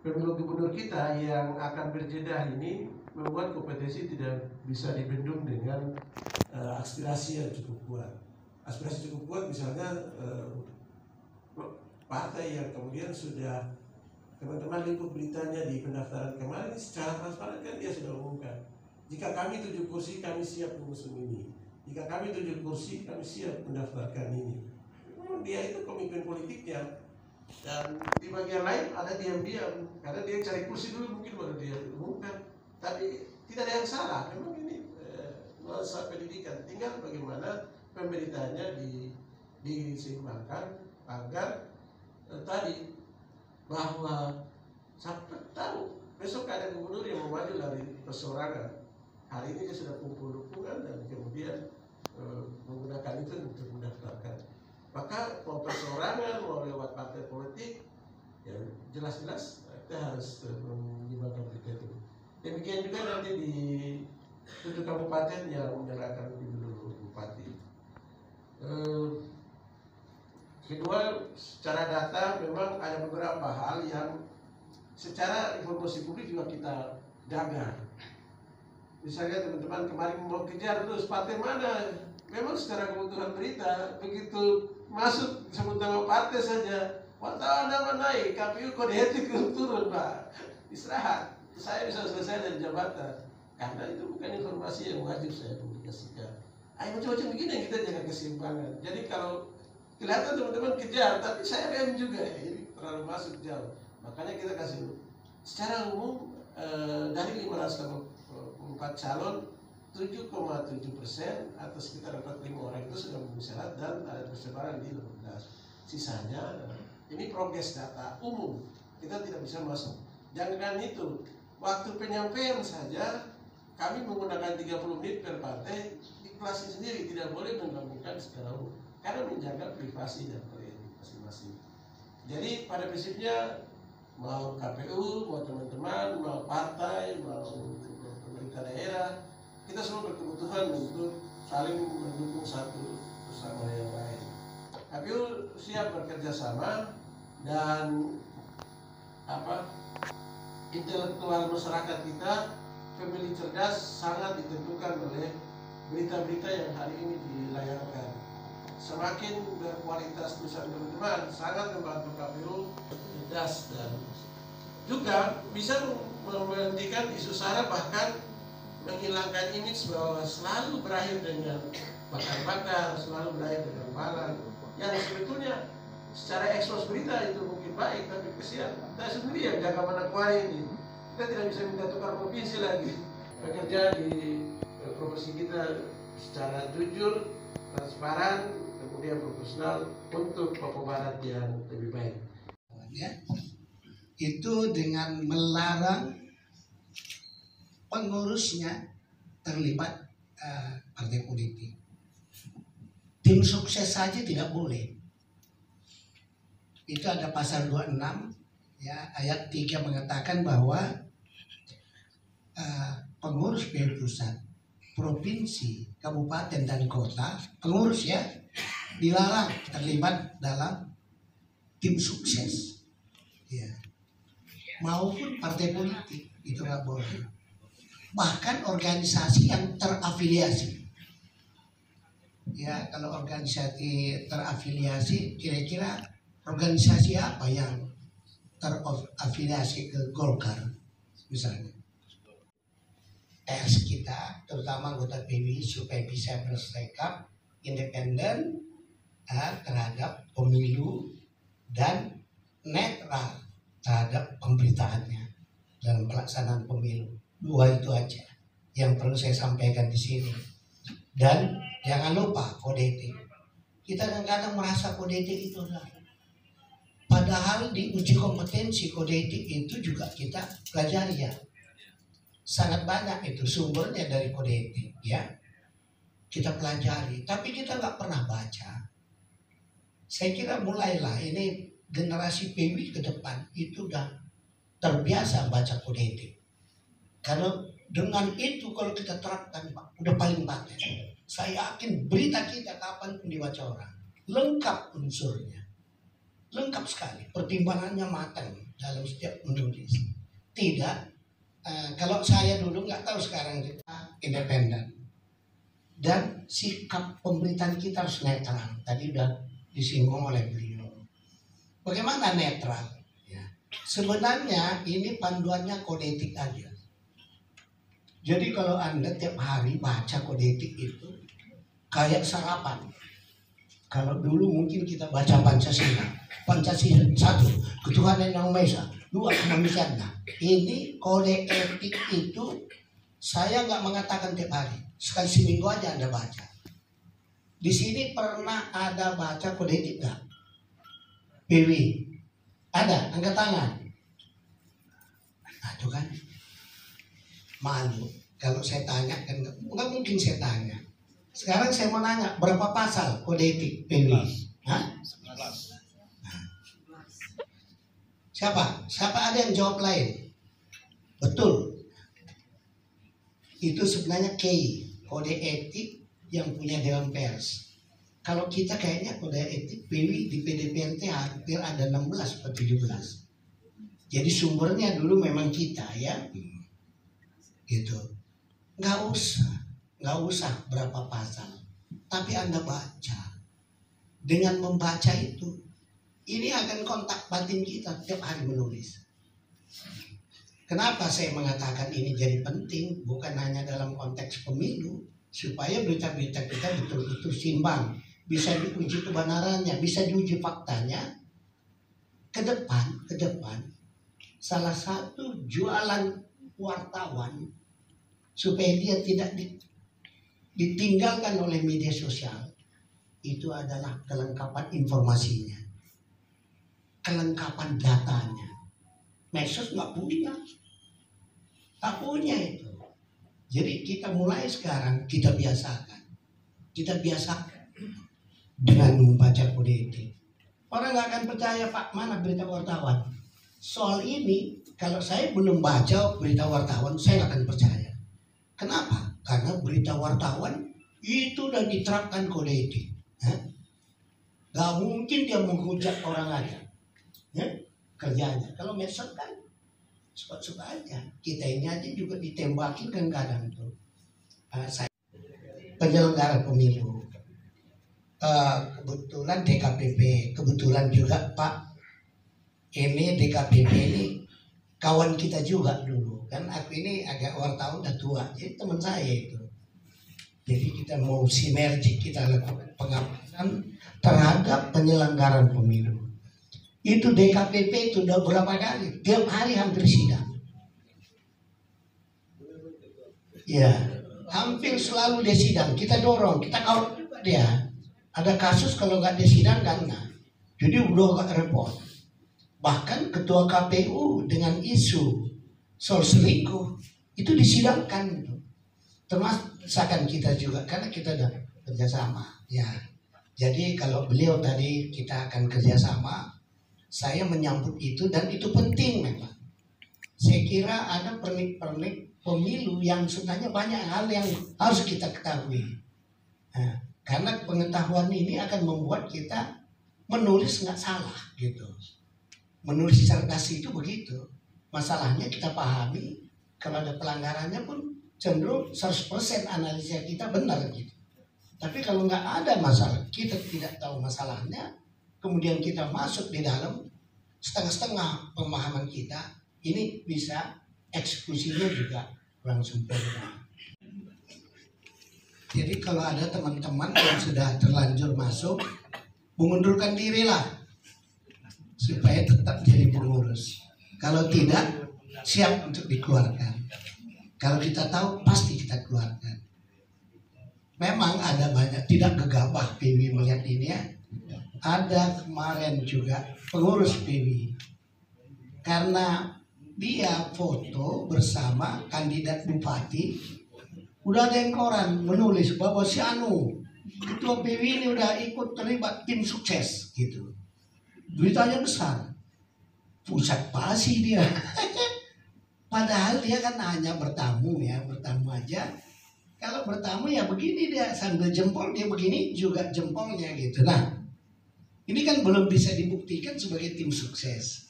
pemilu gubernur kita yang akan berjeda ini membuat kompetisi tidak bisa dibendung dengan aspirasi yang cukup kuat. Aspirasi cukup kuat misalnya partai yang kemudian sudah teman-teman liput beritanya di pendaftaran kemarin secara transparan kan dia sudah umumkan. Jika kami 7 kursi kami siap mengusung ini. Jika kami 7 kursi kami siap mendaftarkan ini. Memang dia itu komitmen politiknya. Dan di bagian lain ada diam-diam karena dia cari kursi dulu mungkin baru dia umumkan. Tapi tidak ada yang salah. Memang ini nuansa pendidikan. Tinggal bagaimana pemberitaannya diseimbangkan agar tadi bahwa sampai tahu besok ada gubernur yang mau maju dari perseorangan. Hari ini dia sudah kumpul dukungan dan kemudian menggunakan itu untuk mendaftarkan. Maka mau perseorangan mau lewat partai politik, ya jelas-jelas kita harus menyimak berita itu. Demikian juga nanti di 7 kabupaten yang menyerahkan pemilu bupati. Kedua, secara data memang ada beberapa hal yang secara informasi publik juga kita jaga. Misalnya teman-teman kemarin mau kejar terus partai mana, memang secara kebutuhan berita begitu masuk sebut nama partai saja, wartawan nama naik, KPU kode etik turun Pak, istirahat, saya bisa selesai dari jabatan, karena itu bukan informasi yang wajib saya publikasikan. Macam-macam begini yang kita jaga keseimbangan. Jadi kalau kelihatan teman-teman kejar, tapi saya rem juga ya, ini terlalu masuk jauh. Makanya kita kasih secara umum dari 504 calon 7,7% atau sekitar 45 orang itu sudah memenuhi syarat dan ada persebaran di 18. Sisanya ini progres data umum, kita tidak bisa masuk. Jangan itu, waktu penyampaian saja kami menggunakan 30 menit per partai di kelasnya sendiri, tidak boleh menggabungkan secara umum karena menjaga privasi dan privacy masing-masing. Jadi pada prinsipnya mau KPU, mau teman-teman, mau partai, mau pemerintah daerah, kita semua berkebutuhan untuk saling mendukung satu bersama yang lain. KPU siap bekerja sama dan intelektual masyarakat kita, pemilih cerdas sangat ditentukan oleh berita-berita yang hari ini dilayangkan. Semakin berkualitas tulisan teman-teman sangat membantu KPU cerdas dan juga bisa menghentikan isu sara, bahkan menghilangkan image bahwa selalu berakhir dengan bakar-bakar, selalu berakhir dengan balang, yang sebetulnya secara ekspos berita itu mungkin baik, tapi kesian saya sendiri yang jaga Manokwari ini, kita tidak bisa minta tukar provinsi lagi. Bekerja di provinsi kita secara jujur, transparan, kemudian profesional untuk Papua Barat yang lebih baik. Itu dengan melarang pengurusnya terlibat partai politik. Tim sukses saja tidak boleh. Itu ada pasal 26 ya, ayat 3 mengatakan bahwa pengurus PU pusat, provinsi, kabupaten dan kota, pengurus ya, dilarang terlibat dalam tim sukses. Ya. Maupun partai politik itu nggak boleh. Bahkan organisasi yang terafiliasi. Ya, kalau organisasi terafiliasi, kira-kira organisasi apa yang terafiliasi ke Golkar misalnya? Pers kita, terutama anggota PBI, supaya bisa bersikap independen terhadap pemilu dan netral terhadap pemberitaannya dalam pelaksanaan pemilu. 2 itu aja yang perlu saya sampaikan di sini. Dan jangan lupa kode etik. Kita kadang-kadang merasa kode etik itu adalah, padahal di uji kompetensi kode etik itu juga kita pelajari ya. Sangat banyak itu sumbernya dari kode etik ya. Kita pelajari, tapi kita nggak pernah baca. Saya kira mulailah ini generasi PW ke depan itu udah terbiasa baca kode etik. Karena dengan itu kalau kita terapkan Pak, udah paling paten. Saya yakin berita kita kapanpun dibaca orang, lengkap unsurnya, lengkap sekali, pertimbangannya matang dalam setiap menulis. Tidak, kalau saya dulu nggak tahu, sekarang kita independen dan sikap pemberitaan kita harus netral. Tadi udah disinggung oleh beliau. Bagaimana netral? Ya. Sebenarnya ini panduannya kode etik aja. Jadi kalau Anda tiap hari baca kode etik itu kayak sarapan. Kalau dulu mungkin kita baca Pancasila. Pancasila 1, ketuhanan yang Maha Esa. 2, kemanusiaan. Nah, ini kode etik itu saya nggak mengatakan tiap hari. Sekali seminggu aja Anda baca. Di sini pernah ada baca kode etik nggak? PW. Ada? Angkat tangan. Nah, itu kan malu. Kalau saya tanya kan nggak mungkin saya tanya. Sekarang saya mau nanya, berapa pasal kode etik PW? Hah? 11. Siapa? Siapa ada yang jawab lain? Betul. Itu sebenarnya kode etik yang punya Dewan Pers. Kalau kita kayaknya kode etik PW di PDPRT hampir ada 16 atau 17. Jadi sumbernya dulu memang kita ya. Gitu. Nggak usah berapa pasal. Tapi Anda baca. Dengan membaca itu, ini akan kontak batin kita tiap hari menulis. Kenapa saya mengatakan ini jadi penting? Bukan hanya dalam konteks pemilu, supaya berita-berita kita betul-betul seimbang, bisa diuji kebenarannya, bisa diuji faktanya. Ke depan, salah satu jualan wartawan supaya dia tidak ditinggalkan oleh media sosial, itu adalah kelengkapan informasinya, kelengkapan datanya. Medsos nggak punya itu. Jadi kita mulai sekarang kita biasakan dengan membaca kode etik. Orang nggak akan percaya, Pak, mana berita wartawan? Soal ini kalau saya belum baca berita wartawan, saya nggak akan percaya. Kenapa? Karena berita wartawan itu udah diterapkan kode etik. Gak mungkin dia menghujat orang aja. Kerjanya. Kalau medsos kan suka-suka aja. Kita ini aja juga ditembakin kan kadang tuh. Saya penyelenggara pemilu. Kebetulan DKPP, kebetulan juga Pak ini DKPP ini kawan kita juga dulu. Kan aku ini agak wartawan udah tua, jadi teman saya itu. Jadi kita mau sinergi, kita lakukan pengawasan terhadap penyelenggaraan pemilu. Itu DKPP itu udah berapa kali? Tiap hari hampir sidang. Ya, hampir selalu dia sidang. Kita dorong, kita kawal juga dia. Ada kasus kalau nggak dia sidang kan, nah. Jadi udah gak repot. Bahkan ketua KPU dengan isu soal selingkuh itu disidangkan. Termasuk misalkan kita juga karena kita udah kerjasama. Ya, jadi kalau beliau tadi kita akan kerjasama, saya menyambut itu dan itu penting memang. Saya kira ada pernik-pernik pemilu yang sebenarnya banyak hal yang harus kita ketahui. Nah, karena pengetahuan ini akan membuat kita menulis nggak salah gitu. Menulis cerdas itu begitu. Masalahnya kita pahami kalau ada pelanggarannya pun cenderung 100% analisa kita benar gitu. Tapi kalau nggak ada masalah, kita tidak tahu masalahnya, kemudian kita masuk di dalam setengah-setengah pemahaman kita, ini bisa eksekusinya juga kurang sempurna. Jadi kalau ada teman-teman yang sudah terlanjur masuk, mengundurkan diri lah supaya tetap jadi pengurus. Kalau tidak, siap untuk dikeluarkan. Kalau kita tahu, pasti kita keluarkan. Memang ada banyak, tidak gegabah PW melihat ini ya. Ada kemarin juga pengurus PW. Karena dia foto bersama kandidat bupati, udah ada yang koran menulis bahwa si Anu, ketua PW ini udah ikut terlibat tim sukses gitu. Beritanya besar. Pusat pasi dia. Padahal dia kan hanya bertamu aja. Kalau bertamu ya begini dia sambil jempol dia begini juga jempolnya gitu. Nah, Ini kan belum bisa dibuktikan sebagai tim sukses.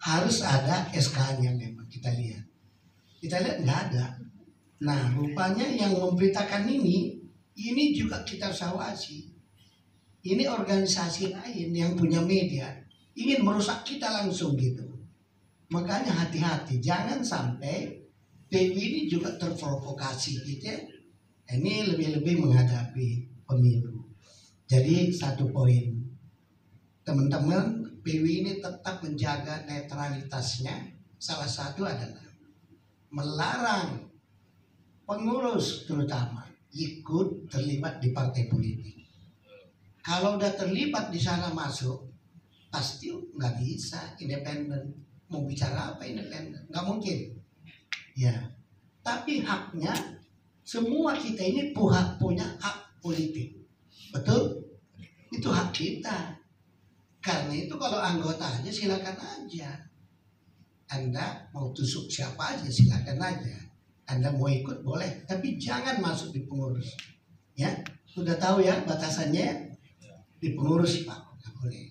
Harus ada SK-nya memang kita lihat. Kita lihat nggak ada. Nah, rupanya yang memberitakan ini juga kita sawasi. Ini organisasi lain yang punya media ingin merusak kita langsung gitu. Makanya hati-hati, jangan sampai PW ini juga terprovokasi gitu ya. Ini lebih-lebih menghadapi pemilu. Jadi satu poin, teman-teman, PW ini tetap menjaga netralitasnya. Salah satu adalah melarang pengurus terutama ikut terlibat di partai politik. Kalau udah terlibat di sana masuk, pasti nggak bisa independen. Mau bicara apa independen? Nggak mungkin. Ya, tapi haknya semua kita ini punya hak politik. Betul? Itu hak kita. Karena itu kalau anggota aja silakan aja. Anda mau tusuk siapa aja silakan aja. Anda mau ikut boleh, tapi jangan masuk di pengurus. Ya, sudah tahu ya batasannya? Di pengurus Pak, nggak boleh.